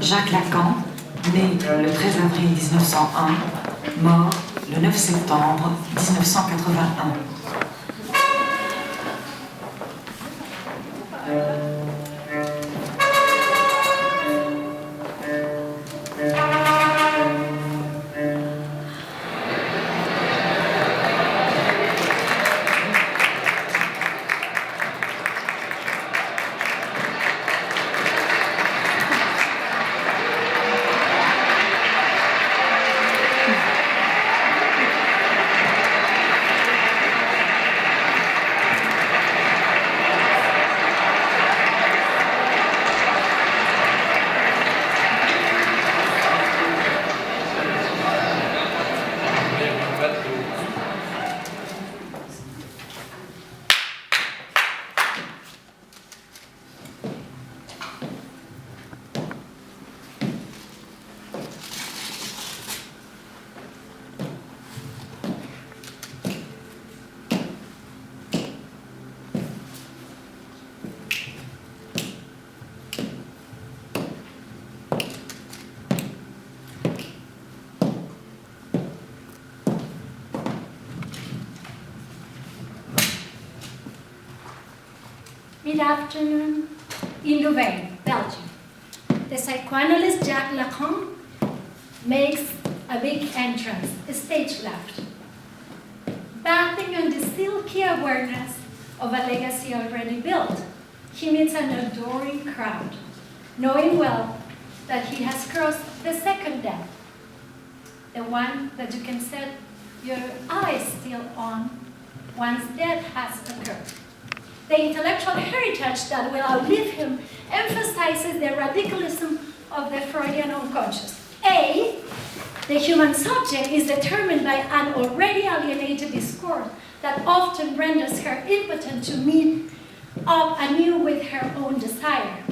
Jacques Lacan, né le 13 avril 1901, mort le 9 septembre 1981. Good afternoon. In Louvain, Belgium, the psychoanalyst Jacques Lacan makes a big entrance, stage left, bathing on the silky awareness of a legacy already built. He meets an adoring crowd, knowing well that he has crossed the second death, the one that you can set your eyes still on once death has occurred. The intellectual heritage that will outlive him emphasizes the radicalism of the Freudian unconscious. A, the human subject is determined by an already alienated discourse that often renders her impotent to meet up anew with her own desire.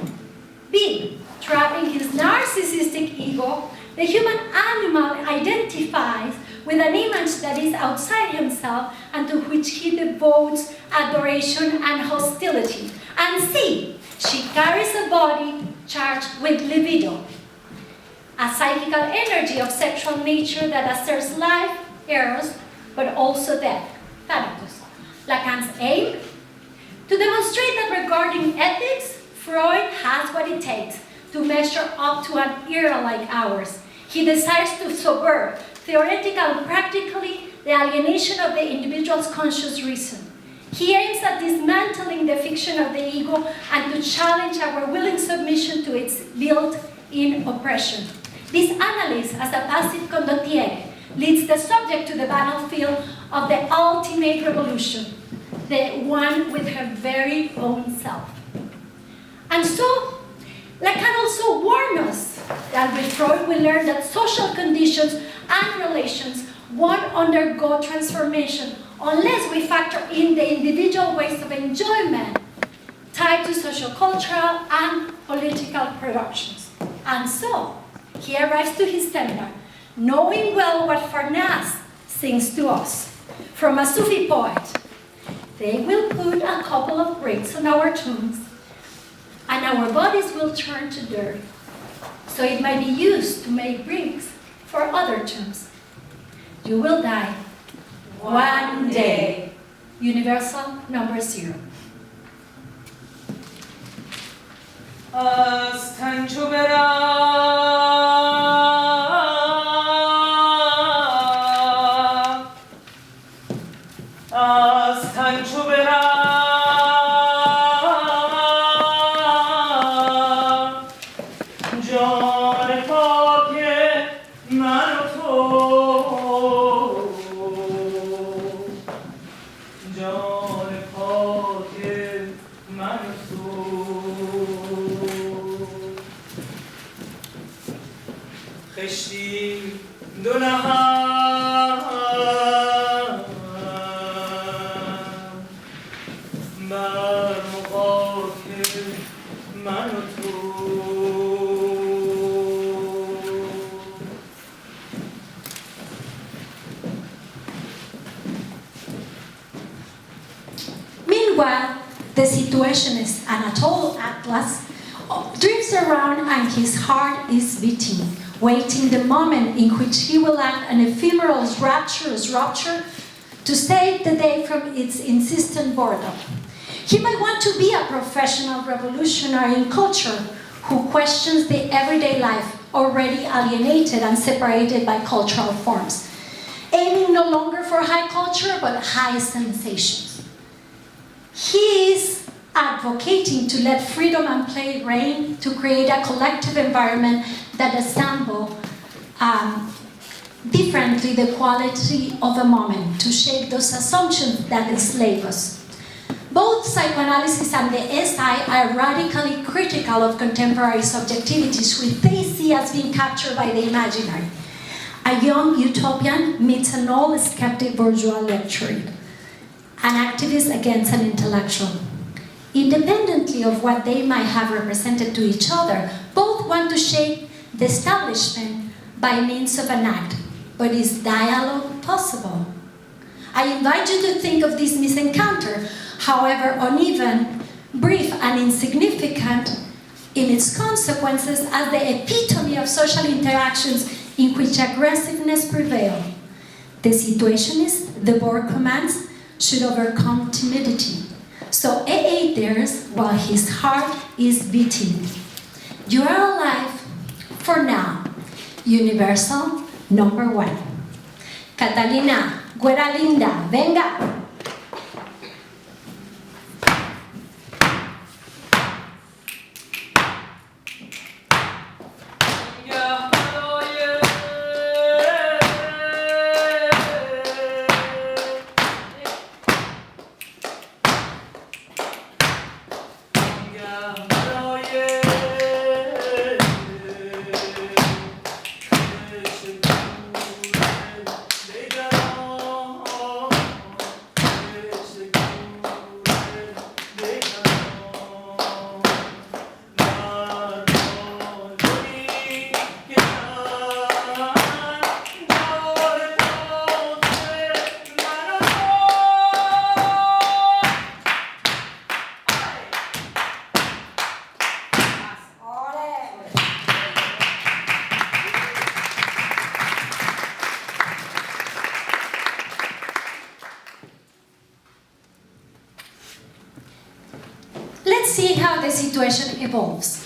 B, trapped in his narcissistic ego, the human animal identifies with an image that is outside himself and to which he devotes adoration and hostility. And C, she carries a body charged with libido, a psychical energy of sexual nature that asserts life, eros, but also death, thanatos. Lacan's aim? To demonstrate that regarding ethics, Freud has what it takes to measure up to an era like ours. He desires to subvert, theoretically and practically, the alienation of the individual's conscious reason. He aims at dismantling the fiction of the ego and to challenge our willing submission to its built-in oppression. This analysis, as a passive condottiere, leads the subject to the battlefield of the ultimate revolution, the one with her very own self. And so, Lacan also warned us that with Freud we learn that social conditions and relations won't undergo transformation unless we factor in the individual ways of enjoyment tied to social-cultural and political productions. And so, he arrives to his seminar, knowing well what Farnaz sings to us from a Sufi poet. They will put a couple of bricks on our tombs, and our bodies will turn to dirt, so it might be used to make bricks for other tombs. You will die one day. Universal number 0. Meanwhile, the situationist Anatole Atlas drifts around and his heart is beating, waiting the moment in which he will act an ephemeral, rapturous rupture to save the day from its insistent boredom. He might want to be a professional revolutionary in culture who questions the everyday life already alienated and separated by cultural forms, aiming no longer for high culture but high sensations. He is advocating to let freedom and play reign, to create a collective environment that assemble differently the quality of a moment, to shape those assumptions that enslave us. Both psychoanalysis and the SI are radically critical of contemporary subjectivities, which they see as being captured by the imaginary. A young utopian meets an old skeptic bourgeois lecturing, an activist against an intellectual. Independently of what they might have represented to each other, both want to shape the establishment by means of an act. But is dialogue possible? I invite you to think of this misencounter, however uneven, brief, and insignificant in its consequences, as the epitome of social interactions in which aggressiveness prevails. The situationist, the board commands, should overcome timidity. So AA dares while his heart is beating. You are alive for now. Universal number 1. Katalina, güera linda, venga. Let's see how the situation evolves.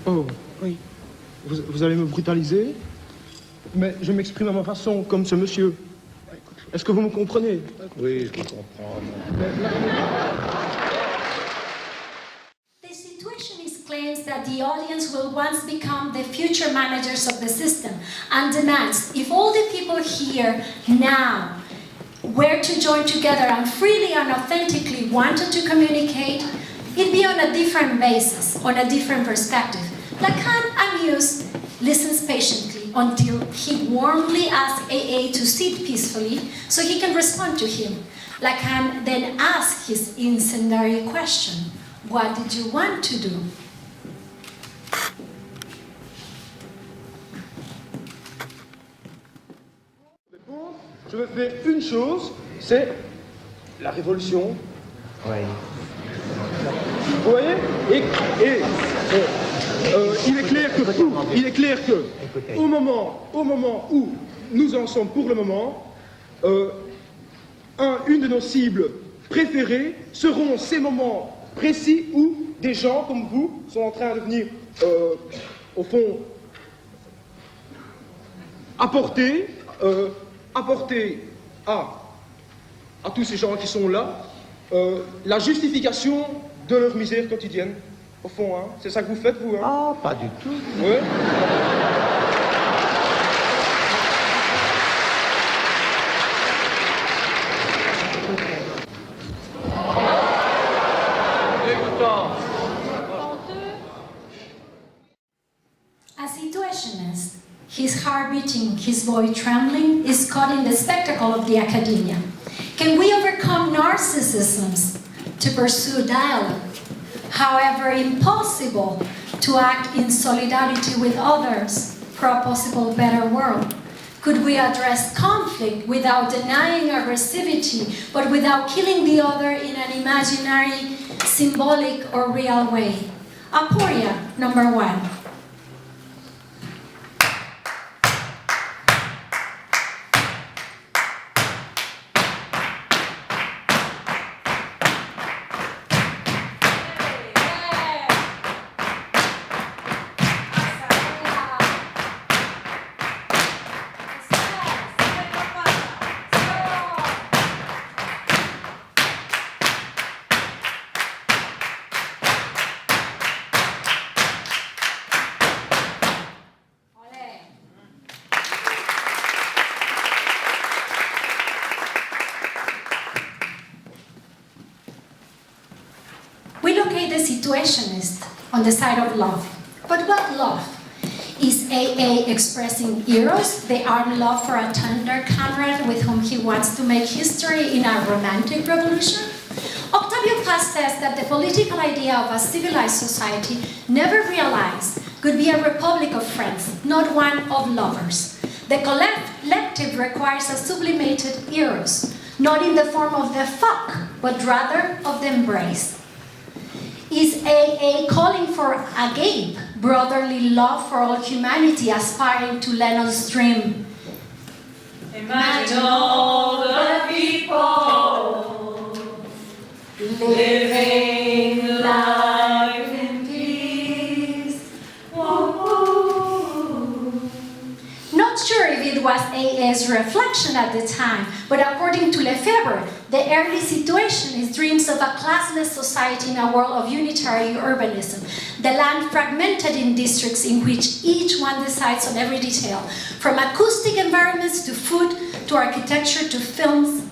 Oh, oui. Vous allez me brutaliser, mais je m'exprime à ma façon, comme ce monsieur. Est-ce que vous me comprenez? Oui, je comprends. The situationist claims that the audience will once become the future managers of the system and demands if all the people here now were to join together and freely and authentically wanted to communicate, it'd be on a different basis, on a different perspective. Lacan, amused, listens patiently until he warmly asks AA to sit peacefully so he can respond to him. Lacan then asks his incendiary question, what did you want to do? Je veux faire une chose, c'est la révolution. Oui. Vous voyez? Il est clair que au moment où nous en sommes pour le moment, une de nos cibles préférées seront ces moments précis où des gens comme vous sont en train de venir, au fond, apporter à tous ces gens qui sont là la justification de leur misère quotidienne. Au fond, hein, c'est ça que vous faites, vous, hein? Ah, pas du tout. Ouais. writing, his voice trembling, is caught in the spectacle of the academia. Can we overcome narcissisms to pursue dialogue? However impossible to act in solidarity with others for a possible better world? Could we address conflict without denying aggressivity, but without killing the other in an imaginary, symbolic, or real way? Aporia, number 1. The Situationist on the side of love. But what love? Is AA expressing eros, the armed love for a tender comrade with whom he wants to make history in a romantic revolution? Octavio Paz says that the political idea of a civilized society never realized could be a republic of friends, not one of lovers. The collective requires a sublimated eros, not in the form of the fuck, but rather of the embrace. Is AA calling for agape, brotherly love for all humanity, aspiring to Lennon's dream? Imagine all the people living life in peace. Whoa. Not sure if it was AA's reflection at the time, but according to Lefebvre, the early Situationist dreams of a classless society in a world of unitary urbanism, the land fragmented in districts in which each one decides on every detail, from acoustic environments to food, to architecture, to films.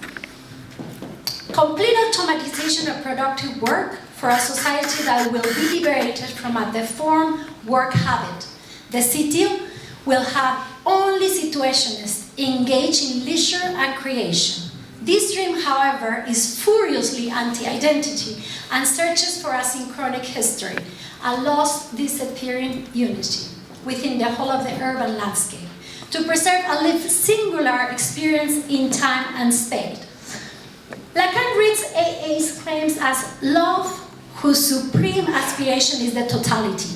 Complete automatization of productive work for a society that will be liberated from a deformed work habit. The city will have only Situationists engaged in leisure and creation. This dream, however, is furiously anti-identity and searches for a synchronic history, a lost, disappearing unity within the whole of the urban landscape, to preserve a lived singular experience in time and space. Lacan reads AA's claims as love whose supreme aspiration is the totality.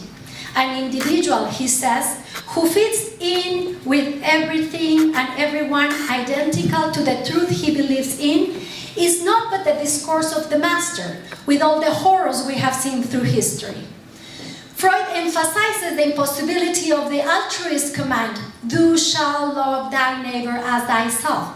An individual, he says, who fits in with everything and everyone identical to the truth he believes in, is not but the discourse of the master, with all the horrors we have seen through history. Freud emphasizes the impossibility of the altruist command, "Thou shalt love thy neighbor as thyself."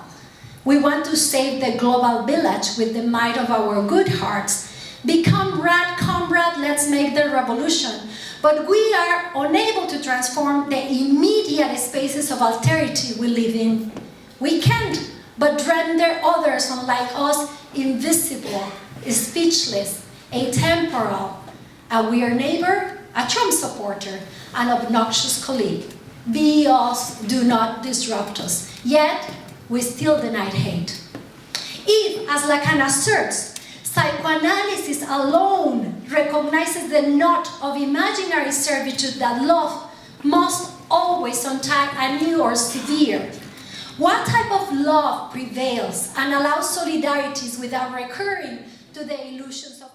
We want to save the global village with the might of our good hearts. Become rad comrade, let's make the revolution. But we are unable to transform the immediate spaces of alterity we live in. We can't but render others unlike us invisible, speechless, atemporal, a weird neighbor, a Trump supporter, an obnoxious colleague. Be us, do not disrupt us. Yet, we still deny hate. If, as Lacan asserts, psychoanalysis alone recognizes the knot of imaginary servitude that love must always untie anew or severe, what type of love prevails and allows solidarities without recurring to the illusions of